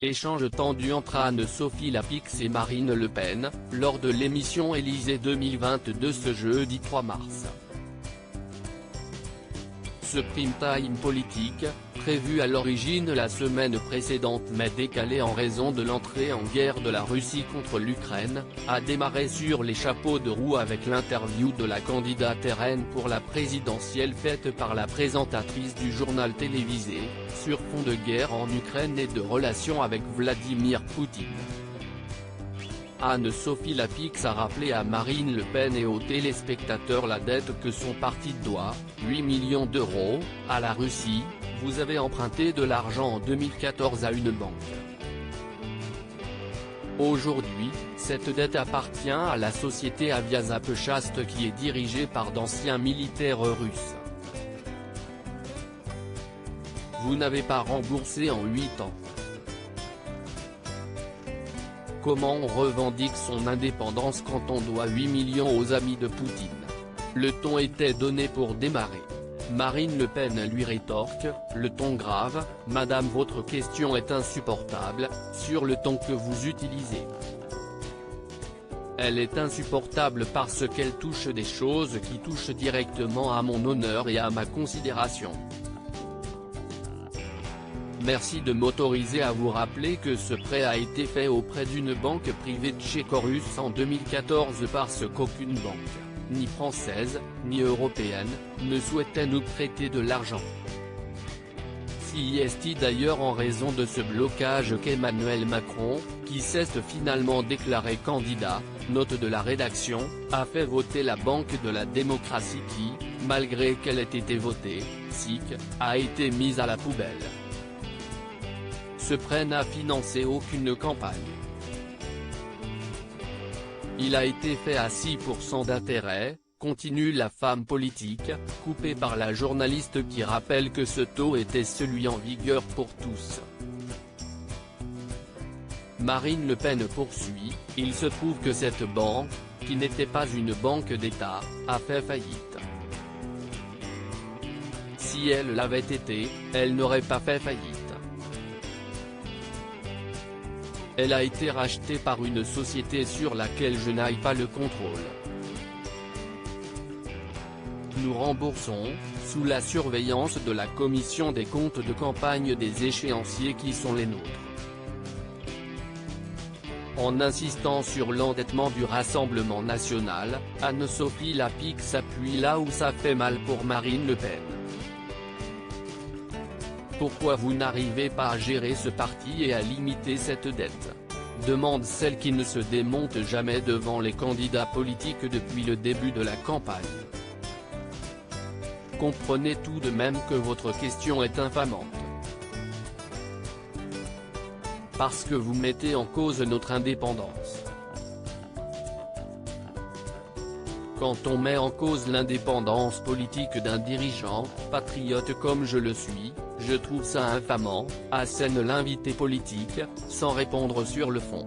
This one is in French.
Échange tendu entre Anne-Sophie Lapix et Marine Le Pen, lors de l'émission Élysée 2022 ce jeudi 3 mars. Ce prime time politique, prévu à l'origine la semaine précédente mais décalé en raison de l'entrée en guerre de la Russie contre l'Ukraine, a démarré sur les chapeaux de roue avec l'interview de la candidate RN pour la présidentielle faite par la présentatrice du journal télévisé, sur fond de guerre en Ukraine et de relations avec Vladimir Poutine. Anne-Sophie Lapix a rappelé à Marine Le Pen et aux téléspectateurs la dette que son parti doit, 8 millions d'euros, à la Russie. Vous avez emprunté de l'argent en 2014 à une banque. Aujourd'hui, cette dette appartient à la société Aviasapchast qui est dirigée par d'anciens militaires russes. Vous n'avez pas remboursé en 8 ans. Comment on revendique son indépendance quand on doit 8 millions aux amis de Poutine? Le ton était donné pour démarrer. Marine Le Pen lui rétorque, le ton grave, Madame votre question est insupportable, sur le ton que vous utilisez. Elle est insupportable parce qu'elle touche des choses qui touchent directement à mon honneur et à ma considération. Merci de m'autoriser à vous rappeler que ce prêt a été fait auprès d'une banque privée tchéco-russe en 2014 parce qu'aucune banque, ni française, ni européenne, ne souhaitait nous prêter de l'argent. C'est d'ailleurs en raison de ce blocage qu'Emmanuel Macron, qui s'est finalement déclaré candidat, note de la rédaction, a fait voter la Banque de la démocratie qui, malgré qu'elle ait été votée, a été mise à la poubelle. Ce prêt n'a financé aucune campagne. Il a été fait à 6% d'intérêt, continue la femme politique, coupée par la journaliste qui rappelle que ce taux était celui en vigueur pour tous. Marine Le Pen poursuit, il se trouve que cette banque, qui n'était pas une banque d'État, a fait faillite. Si elle l'avait été, elle n'aurait pas fait faillite. Elle a été rachetée par une société sur laquelle je n'ai pas le contrôle. Nous remboursons, sous la surveillance de la commission des comptes de campagne des échéanciers qui sont les nôtres. En insistant sur l'endettement du Rassemblement national, Anne-Sophie Lapix s'appuie là où ça fait mal pour Marine Le Pen. Pourquoi vous n'arrivez pas à gérer ce parti et à limiter cette dette? Demande celle qui ne se démonte jamais devant les candidats politiques depuis le début de la campagne. Comprenez tout de même que votre question est infamante. Parce que vous mettez en cause notre indépendance. Quand on met en cause l'indépendance politique d'un dirigeant, patriote comme je le suis, je trouve ça infamant, assène l'invité politique, sans répondre sur le fond.